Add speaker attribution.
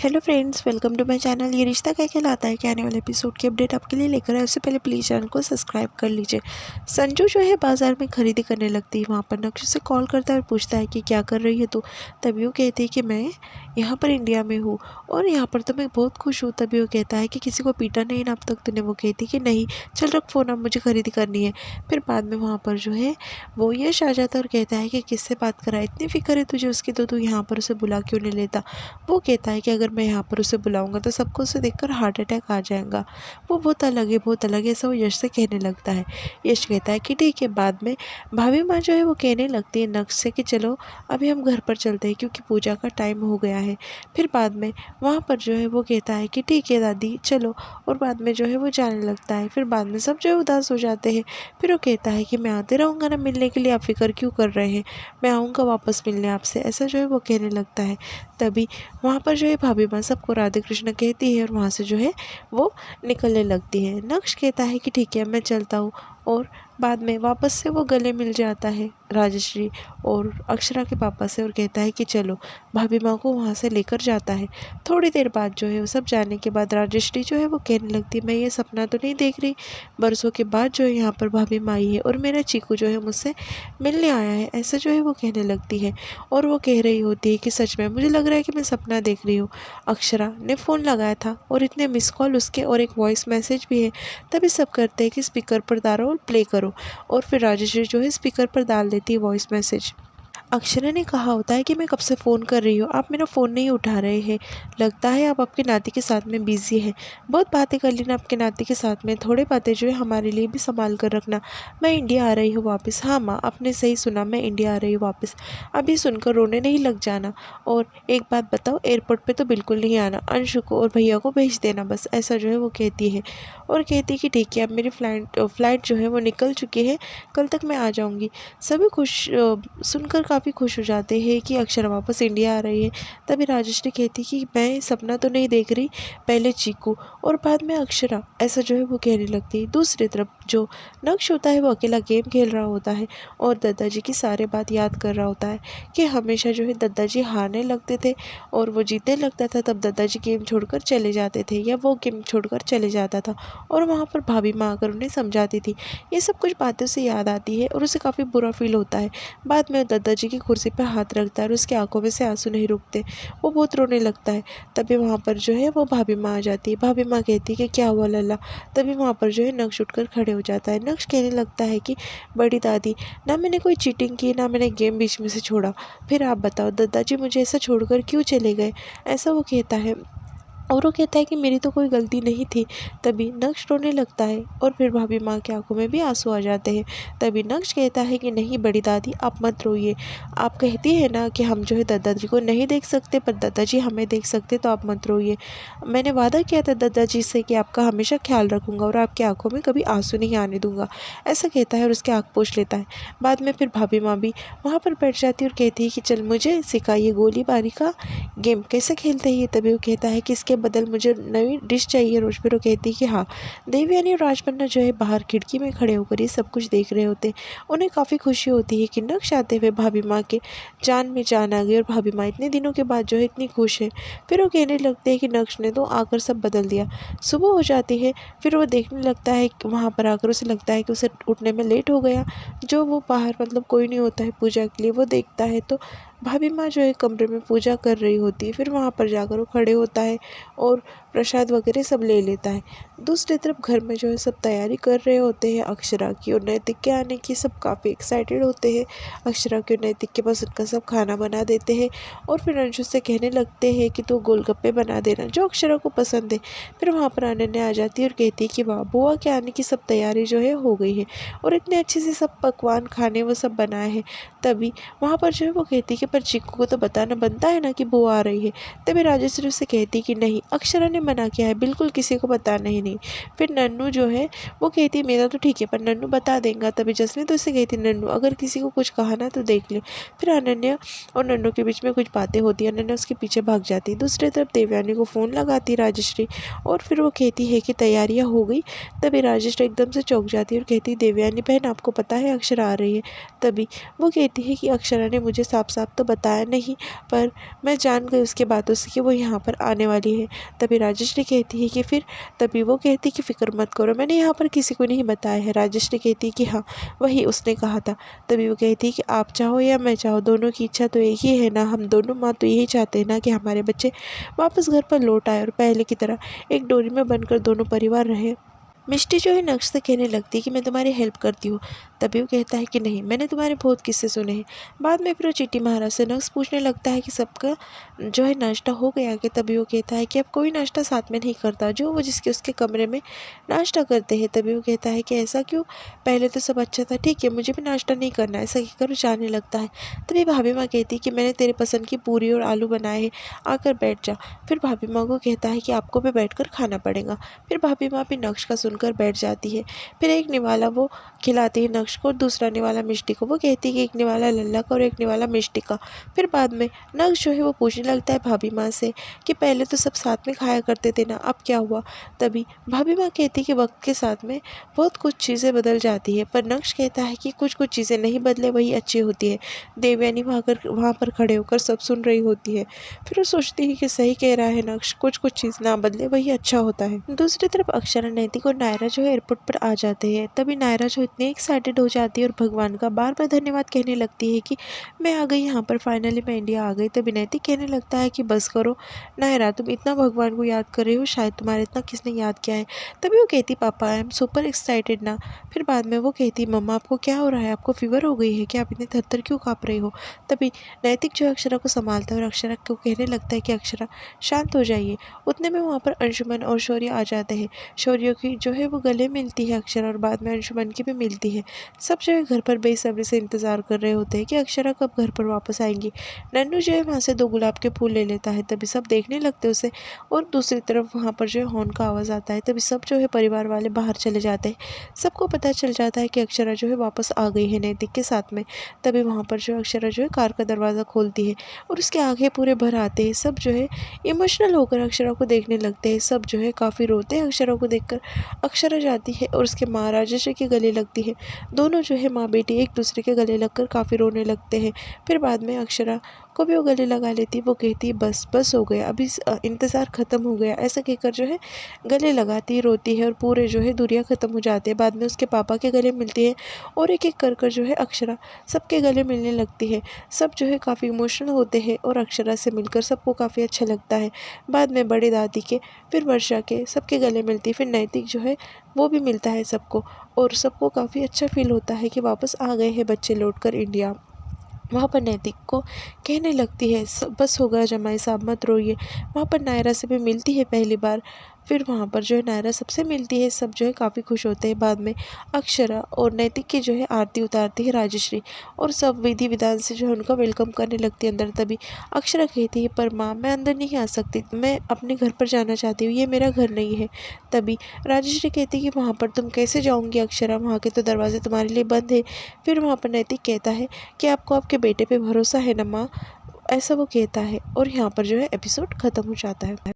Speaker 1: Hello friends, welcome to my channel. ये रिश्ता क्या कहलाता है के आने वाले एपिसोड की अपडेट आपके लिए लेकर आए। उससे पहले प्लीज़ चैनल को सब्सक्राइब कर लीजिए। संजू जो है बाज़ार में खरीदी करने लगती है। वहाँ पर नक्श से कॉल करता है और पूछता है कि क्या कर रही है तू। तभी वो कहती है कि मैं यहाँ पर इंडिया में हूँ और यहाँ पर तो मैं बहुत खुश हूँ। तभी वो कहता है कि किसी को पीटा नहीं ना अब तक तूने। वो कहती कि नहीं, चल रख फ़ोन, अब मुझे खरीदी करनी है। फिर बाद में वहाँ पर जो है वो यश आ जाता है और कहता है कि किससे बात करा, इतनी फ़िक्र है तुझे उसकी तो तू यहाँ पर उसे बुला क्यों नहीं लेता। वो कहता है कि अगर मैं यहाँ पर उसे बुलाऊंगा तो सबको उसे देखकर हार्ट अटैक आ जाएगा। वो बहुत अलग है, बहुत अलग है, ऐसा वो यश से कहने लगता है। यश कहता है कि ठीक है। बाद में भाभी माँ जो है वो कहने लगती है नक्श से कि चलो अभी हम घर पर चलते हैं क्योंकि पूजा का टाइम हो गया है। फिर बाद में वहाँ पर जो है वो कहता है कि ठीक है दादी चलो, और बाद में जो है वो जाने लगता है। फिर बाद में सब जो है उदास हो जाते हैं। फिर वो कहता है कि मैं आते रहूँगा ना मिलने के लिए, आप फिक्र क्यों कर रहे हैं, मैं आऊँगा वापस मिलने आपसे, ऐसा जो है वो कहने लगता है। तभी वहाँ पर जो है भाभी माँ सबको राधे कृष्ण कहती है और वहाँ से जो है वो निकलने लगती है। नक्श कहता है कि ठीक है मैं चलता हूँ, और बाद में वापस से वो गले मिल जाता है राजश्री और अक्षरा के पापा से और कहता है कि चलो, भाभी माँ को वहाँ से लेकर जाता है। थोड़ी देर बाद जो है वो सब जाने के बाद राजश्री जो है वो कहने लगती है मैं ये सपना तो नहीं देख रही, बरसों के बाद जो है यहाँ पर भाभी माँ आई है और मेरा चीकू जो है मुझसे मिलने आया है, ऐसा जो है वो कहने लगती है। और वो कह रही होती है कि सच में मुझे लग रहा है कि मैं सपना देख रही हूँ। अक्षरा ने फ़ोन लगाया था और इतने मिस कॉल उसके और एक वॉइस मैसेज भी है। तभी सब करते हैं कि स्पीकर पर डालो और प्ले करो, और फिर राजश्री जो है स्पीकर पर डाल देती है वॉइस मैसेज। अक्षरा ने कहा होता है कि मैं कब से फ़ोन कर रही हूँ, आप मेरा फ़ोन नहीं उठा रहे हैं। लगता है आप आपके नाती के साथ में बिज़ी है। बहुत बातें कर लेना आपके नाती के साथ में, थोड़े बातें जो है हमारे लिए भी संभाल कर रखना। मैं इंडिया आ रही हूँ वापस। हाँ माँ, आपने सही सुना, मैं इंडिया आ रही हूँ वापस। अभी सुनकर रोने नहीं लग जाना। और एक बात बताओ, एयरपोर्ट पे तो बिल्कुल नहीं आना, अंशु को और भैया को भेज देना बस, ऐसा जो है वो कहती है। और कहती है कि ठीक है, अब मेरी फ़्लाइट जो है वो निकल चुकी है, कल तक मैं आ जाऊँगी। सभी सुनकर काफ़ी खुश हो जाते हैं कि अक्षरा वापस इंडिया आ रही है। तभी राजश्री कहती कि मैं सपना तो नहीं देख रही, पहले चीकू और बाद में अक्षरा, ऐसा जो है वो कहने लगती है। दूसरी तरफ जो नक्श होता है वो अकेला गेम खेल रहा होता है और दादाजी की सारी बात याद कर रहा होता है कि हमेशा जो है दादाजी हारने लगते थे और वो जीतने लगता था, तब दादाजी गेम छोड़कर चले जाते थे या वो गेम छोड़कर चले जाता था और वहाँ पर भाभी माँ आकर उन्हें समझाती थी। ये सब कुछ बातें उसे याद आती है और उसे काफ़ी बुरा फील होता है। बाद में दादाजी की कुर्सी पर हाथ रखता है और उसकी आंखों में से आंसू नहीं रुकते, वो बहुत रोने लगता है। तभी वहाँ पर जो है वो भाभी माँ आ जाती है। भाभी माँ कहती है कि क्या हुआ लल्ला। तभी वहाँ पर जो है नक्श उठकर खड़े हो जाता है। नक्श कहने लगता है कि बड़ी दादी, ना मैंने कोई चीटिंग की, ना मैंने गेम बीच में से छोड़ा। फिर आप बताओ दादाजी मुझे ऐसा छोड़कर क्यों चले गए, ऐसा वो कहता है। और वो कहता है कि मेरी तो कोई गलती नहीं थी। तभी नक्श रोने लगता है और फिर भाभी माँ की आंखों में भी आंसू आ जाते हैं। तभी नक्श कहता है कि नहीं बड़ी दादी, आप मत रोइए। आप कहती है ना कि हम जो है दादाजी को नहीं देख सकते पर दादाजी हमें देख सकते, तो आप मत रोइए। मैंने वादा किया था दादाजी से कि आपका हमेशा ख्याल रखूंगा और आपकी आंखों में कभी आंसू नहीं आने दूंगा, ऐसा कहता है और उसकी आँख पोंछ लेता है। बाद में फिर भाभी माँ भी वहाँ पर बैठ जाती है और कहती है कि चल मुझे सिखाइए गोलीबारी का गेम कैसे खेलते हैं। तभी वो कहता है कि इसके बदल मुझे नई डिश चाहिए रोज। फिर वो कहती है कि हाँ। देवयानी और राजपन्ना जो है बाहर खिड़की में खड़े होकर ये सब कुछ देख रहे होते। उन्हें काफ़ी खुशी होती है कि नक्श आते हुए भाभी माँ के जान में जान आ गई और भाभी माँ इतने दिनों के बाद जो है इतनी खुश है। फिर वो कहने लगते हैं कि नक्श ने तो आकर सब बदल दिया। सुबह हो जाती है, फिर वो देखने लगता है कि वहाँ पर आकर उसे लगता है कि उसे उठने में लेट हो गया। जो वो बाहर मतलब कोई नहीं होता है पूजा के लिए, वो देखता है तो भाभी माँ जो है कमरे में पूजा कर रही होती है। फिर वहाँ पर जाकर वो खड़े होता है और प्रसाद वगैरह सब ले लेता है। दूसरी तरफ घर में जो है सब तैयारी कर रहे होते हैं अक्षरा की और नैतिक के आने की। सब काफ़ी एक्साइटेड होते हैं। अक्षरा के और नैतिक के पसंद का सब खाना बना देते हैं और फिर अंशु से कहने लगते हैं कि तू गोलगप्पे बना देना जो अक्षरा को पसंद है। फिर वहाँ पर अनन्या आ जाती है और कहती है कि वाह, बुआ के आने की सब तैयारी जो है हो गई है और इतने अच्छे से सब पकवान खाने वो सब बनाए हैं। तभी वहाँ पर जो है वो कहती है कि पर चिक्कू को तो बताना बनता है ना कि बुआ आ रही है। तभी राजश्री उससे कहती कि नहीं, अक्षरा ने मना किया है, बिल्कुल किसी को बताना ही नहीं। फिर नन्नू जो है वो कहती है मेरा तो ठीक है पर नन्नू बता देगा। तभी जसमीन तो उससे कहती नन्नू अगर किसी को कुछ कहा ना तो देख ले। फिर अनन्या और नन्नू के बीच में कुछ बातें होती है। अनन्या उसके पीछे भाग जाती है। दूसरी तरफ देवयानी को फ़ोन लगाती राजश्री और फिर वो कहती है कि तैयारियाँ हो गई। तभी राजश्री एकदम से चौंक जाती है और कहती देवयानी बहन आपको पता है अक्षरा आ रही है। तभी वो कहती है कि अक्षरा ने मुझे साफ साफ तो बताया नहीं, पर मैं जान गई उसके बातों से कि वो यहाँ पर आने वाली है। तभी राजश्री कहती है कि फिर तभी वो कहती है कि फ़िक्र मत करो, मैंने यहाँ पर किसी को नहीं बताया है। राजश्री कहती है कि हाँ, वही उसने कहा था। तभी वो कहती है कि आप चाहो या मैं चाहो, दोनों की इच्छा तो एक ही है ना, हम दोनों माँ तो यही चाहते हैं ना कि हमारे बच्चे वापस घर पर लौट आए और पहले की तरह एक डोरी में बनकर दोनों परिवार रहे। मिष्टी जो है नक्श से कहने लगती है कि मैं तुम्हारी हेल्प करती हूँ। तभी वो कहता है कि नहीं, मैंने तुम्हारे बहुत किस्से सुने हैं। बाद में फिर वो चीटी महाराज से नक्श पूछने लगता है कि सबका जो है नाश्ता हो गया कि तभी वो कहता है कि अब कोई नाश्ता साथ में नहीं करता, जो वो जिसके उसके कमरे में नाश्ता करते हैं। तभी वो कहता है कि ऐसा क्यों, पहले तो सब अच्छा था, ठीक है मुझे भी नाश्ता नहीं करना, ऐसा कहकर वो जाने लगता है। तभी भाभी माँ कहती है कि मैंने तेरे पसंद की पूरी और आलू बनाए हैं, आकर बैठ जा। फिर भाभी माँ को कहता है कि आपको भी बैठ कर खाना पड़ेगा। फिर भाभी माँ भी नक्श का सुनकर बैठ जाती है। फिर एक निवाला वो खिलाती है नक्श को और दूसरा निवाला मिष्टी को। वो कहती है कि एक निवाला लल्ला का और एक निवाला मिष्टी का। फिर बाद में नक्श जो है वो पूछने लगता है भाभी माँ से कि पहले तो सब साथ में खाया करते थे ना, अब क्या हुआ। तभी भाभी माँ कहती है कि वक्त के साथ में बहुत कुछ चीज़ें बदल जाती है, पर नक्श कहता है कि कुछ कुछ चीज़ें नहीं बदले वही अच्छी होती है। देवयानी वहाँ पर खड़े होकर सब सुन रही होती है। फिर वो सोचती है कि सही कह रहा है नक्श, कुछ कुछ चीज़ ना बदले वही अच्छा होता है। दूसरी तरफ अक्षरा, नैतिक और नायरा जो है एयरपोर्ट पर आ जाते हैं। तभी नायरा जो इतनी एक्साइटेड हो जाती है और भगवान का बार बार धन्यवाद कहने लगती है कि मैं आ गई यहाँ पर, फाइनली मैं इंडिया आ गई। तभी नैतिक कहने लगता है कि बस करो नायरा, तुम इतना भगवान को याद कर रही हो, शायद तुम्हारे इतना किसने याद किया है। तभी वो कहती पापा आई एम सुपर एक्साइटेड ना। फिर बाद में वो कहती मम्मा आपको क्या हो रहा है, आपको फीवर हो गई है क्या, आप इतने थर थर क्यों काँप रही हो। तभी नैतिक जो है अक्षरा को संभालता है और अक्षरा को कहने लगता है कि अक्षरा शांत हो जाइए। उतने में वहाँ पर अंशुमन और शौर्य आ जाते हैं। शौर्य की जो है वो गले मिलती है अक्षरा और बाद में अंशुमन की भी मिलती है। सब जो है घर पर बेसब्री से इंतज़ार कर रहे होते हैं कि अक्षरा कब घर पर वापस आएंगी। नन्नू जो है वहाँ से 2 गुलाब के फूल ले लेता है। तभी सब देखने लगते हैं उसे और दूसरी तरफ वहाँ पर जो है हॉर्न का आवाज़ आता है। तभी सब जो है परिवार वाले बाहर चले जाते हैं। सबको पता चल जाता है कि अक्षरा जो है वापस आ गई है नैतिक के साथ में। तभी वहाँ पर जो अक्षरा जो है कार का दरवाज़ा खोलती है और उसके आगे पूरे भर आते हैं। सब जो है इमोशनल होकर अक्षरा को देखने लगते हैं। सब जो है काफ़ी रोते हैं अक्षरा को देखकर। अक्षरा जाती है और उसके माँ राजश्री के गले लगती है। दोनों जो है माँ बेटी एक दूसरे के गले लगकर काफ़ी रोने लगते हैं। फिर बाद में अक्षरा को भी वो गले लगा लेती है। वो कहती है बस बस हो गया, अभी इंतज़ार ख़त्म हो गया, ऐसा कहकर जो है गले लगाती रोती है और पूरे जो है दूरियाँ ख़त्म हो जाती है। बाद में उसके पापा के गले मिलती है और एक एक कर कर जो है अक्षरा सबके गले मिलने लगती है। सब जो है काफ़ी इमोशनल होते हैं और अक्षरा से मिलकर सबको काफ़ी अच्छा लगता है। बाद में बड़ी दादी के, फिर वर्षा के, सबके गले मिलती है। फिर नैतिक जो है वो भी मिलता है सबको और सबको काफ़ी अच्छा फील होता है कि वापस आ गए हैं बच्चे लौटकर इंडिया। वहाँ पर नैतिक को कहने लगती है बस हो गया जमाई साहब मत रोइए। वहाँ पर नायरा से भी मिलती है पहली बार। फिर वहाँ पर जो है नायरा सबसे मिलती है। सब जो है काफ़ी खुश होते हैं। बाद में अक्षरा और नैतिक की जो है आरती उतारती है राजश्री और सब विधि विधान से जो है उनका वेलकम करने लगती है अंदर। तभी अक्षरा कहती है पर माँ मैं अंदर नहीं आ सकती, मैं अपने घर पर जाना चाहती हूँ, ये मेरा घर नहीं है। तभी राजश्री कहती है कि वहाँ पर तुम कैसे जाऊँगी अक्षरा, वहाँ के तो दरवाजे तुम्हारे लिए बंद है। फिर वहाँ पर नैतिक कहता है कि आपको आपके बेटे पे भरोसा है ना माँ, ऐसा वो कहता है और यहाँ पर जो है एपिसोड ख़त्म हो जाता है।